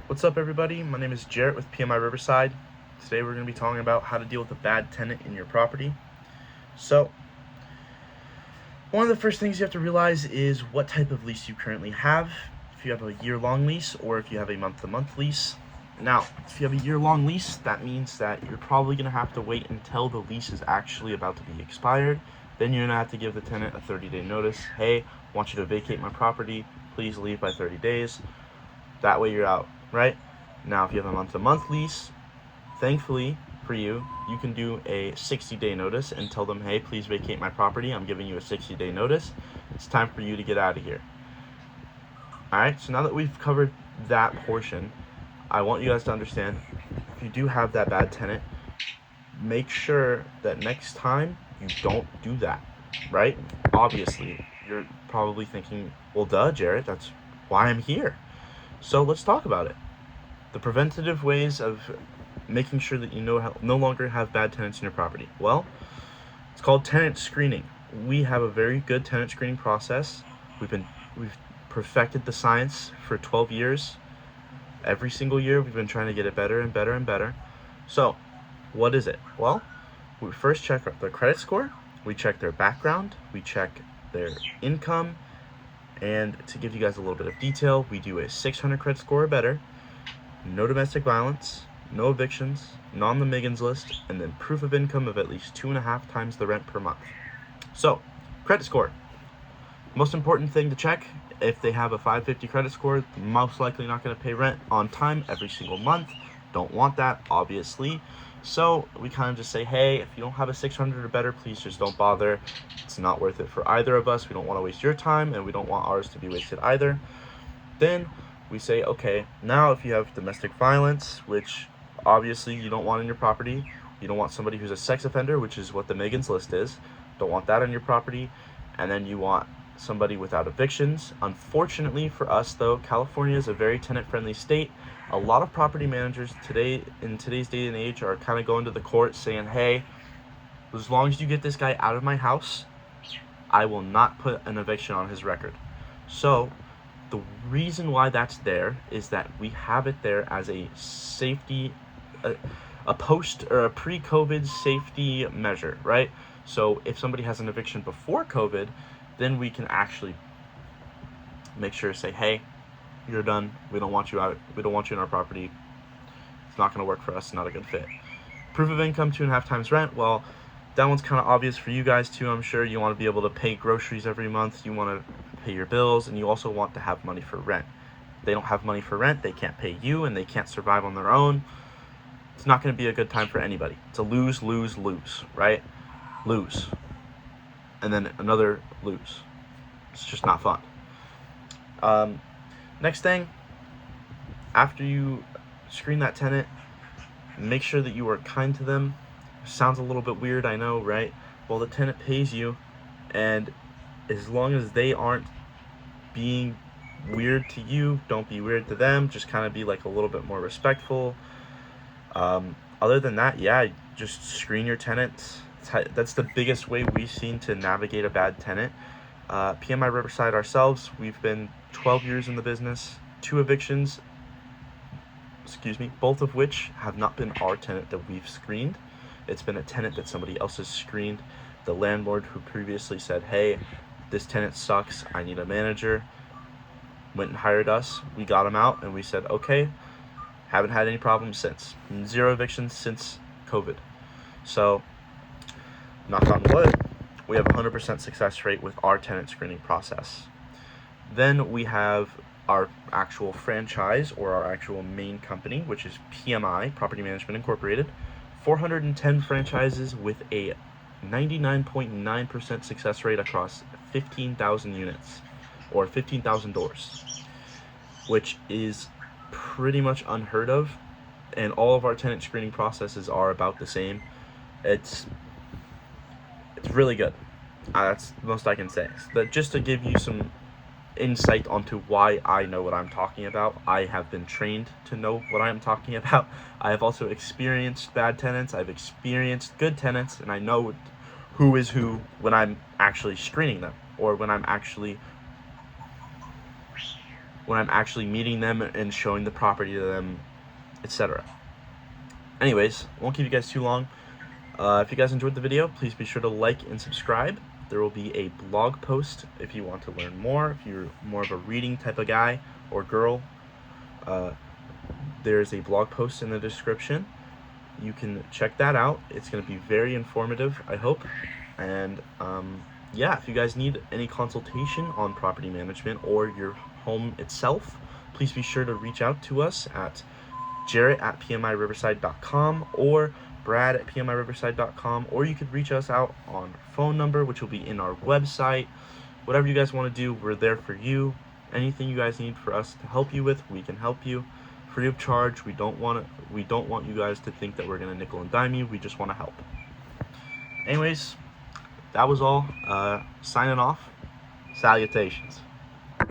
What's up, everybody? My name is Jarrett with PMI Riverside. Today we're going to be talking about how to deal with a bad tenant in your property. So, one of the first things you have to realize is what type of lease you currently have. If you have a year-long lease or if you have a month-to-month lease. Now, if you have a year-long lease, that means that you're probably going to have to wait until the lease is actually about to be expired. Then you're going to have to give the tenant a 30-day notice. Hey, I want you to vacate my property. Please leave by 30 days. That way you're out, right? Now, if you have a month-to-month lease, thankfully for you, you can do a 60-day notice and tell them, hey, please vacate my property. I'm giving you a 60-day notice. It's time for you to get out of here. All right, so now that we've covered that portion, I want you guys to understand, if you do have that bad tenant, make sure that next time you don't do that, right? Obviously, you're probably thinking, well, duh, Jarrett, that's why I'm here. So let's talk about it. The preventative ways of making sure that you no longer have bad tenants in your property. Well, it's called tenant screening. We have a very good tenant screening process. We've perfected the science for 12 years. Every single year we've been trying to get it better and better and better. So, what is it? Well, we first check their credit score, we check their background, we check their income, and to give you guys a little bit of detail, we do a 600 credit score or better, no domestic violence, no evictions, not on the Megan's list, and then proof of income of at least 2.5 times the rent per month. So, credit score. Most important thing to check, if they have a 550 credit score, most likely not going to pay rent on time every single month. Don't want that, obviously. So we kind of just say, hey, if you don't have a 600 or better, please just don't bother. It's not worth it for either of us. We don't want to waste your time, and we don't want ours to be wasted either. Then we say, okay, now if you have domestic violence, which obviously you don't want in your property, you don't want somebody who's a sex offender, which is what the Megan's list is, don't want that on your property, and then you want somebody without evictions. Unfortunately for us, though, California is a very tenant-friendly state. A lot of property managers today, in today's day and age, are kind of going to the court saying, hey, as long as you get this guy out of my house, I will not put an eviction on his record. So the reason why that's there is that we have it there as a safety, a post or a pre-COVID safety measure, right? So if somebody has an eviction before COVID, then we can actually make sure to say, hey, you're done. We don't want you out. We don't want you in our property. It's not going to work for us. It's not a good fit. Proof of income, 2.5 times rent. Well, that one's kind of obvious for you guys too, I'm sure. You want to be able to pay groceries every month. You want to pay your bills, and you also want to have money for rent. If they don't have money for rent, they can't pay you, and they can't survive on their own. It's not going to be a good time for anybody. It's a lose, lose, lose, right? Lose. And then another lose. It's just not fun. Next thing, after you screen that tenant, make sure that you are kind to them. Sounds a little bit weird, I know, right? Well, the tenant pays you, and as long as they aren't being weird to you, don't be weird to them. Just kind of be like a little bit more respectful. Other than that, yeah, just screen your tenants. That's the biggest way we've seen to navigate a bad tenant. PMI Riverside ourselves, we've been 12 years in the business, 2 evictions, both of which have not been our tenant that we've screened. It's been a tenant that somebody else has screened. The landlord who previously said, hey, this tenant sucks, I need a manager, went and hired us. We got him out, and we said, okay, haven't had any problems since. 0 evictions since COVID. So, knock on wood, we have a 100% success rate with our tenant screening process. Then we have our actual franchise, or our actual main company, which is PMI, Property Management Incorporated. 410 franchises with a 99.9% success rate across 15,000 units, or 15,000 doors, which is pretty much unheard of. And all of our tenant screening processes are about the same. It's really good. That's the most I can say. But just to give you some insight onto why I know what I'm talking about, I have been trained to know what I'm talking about. I have also experienced bad tenants. I've experienced good tenants, and I know who is who when I'm actually screening them, or when I'm actually when I'm actually meeting them and showing the property to them, etc. Anyways, I won't keep you guys too long. If you guys enjoyed the video, please be sure to like and subscribe. There will be a blog post if you want to learn more, if you're more of a reading type of guy or girl. There's a blog post in the description. You can check that out. It's going to be very informative, I hope. And yeah, if you guys need any consultation on property management or your home itself, please be sure to reach out to us at jarrett@pmiriverside.com or brad@pmiriverside.com, or you could reach us out on phone number, which will be in our website. Whatever you guys want to do, we're there for you. Anything you guys need for us to help you with, we can help you free of charge. We don't want you guys to think that we're gonna nickel and dime you. We just want to help. Anyways, that was all. Signing off. Salutations.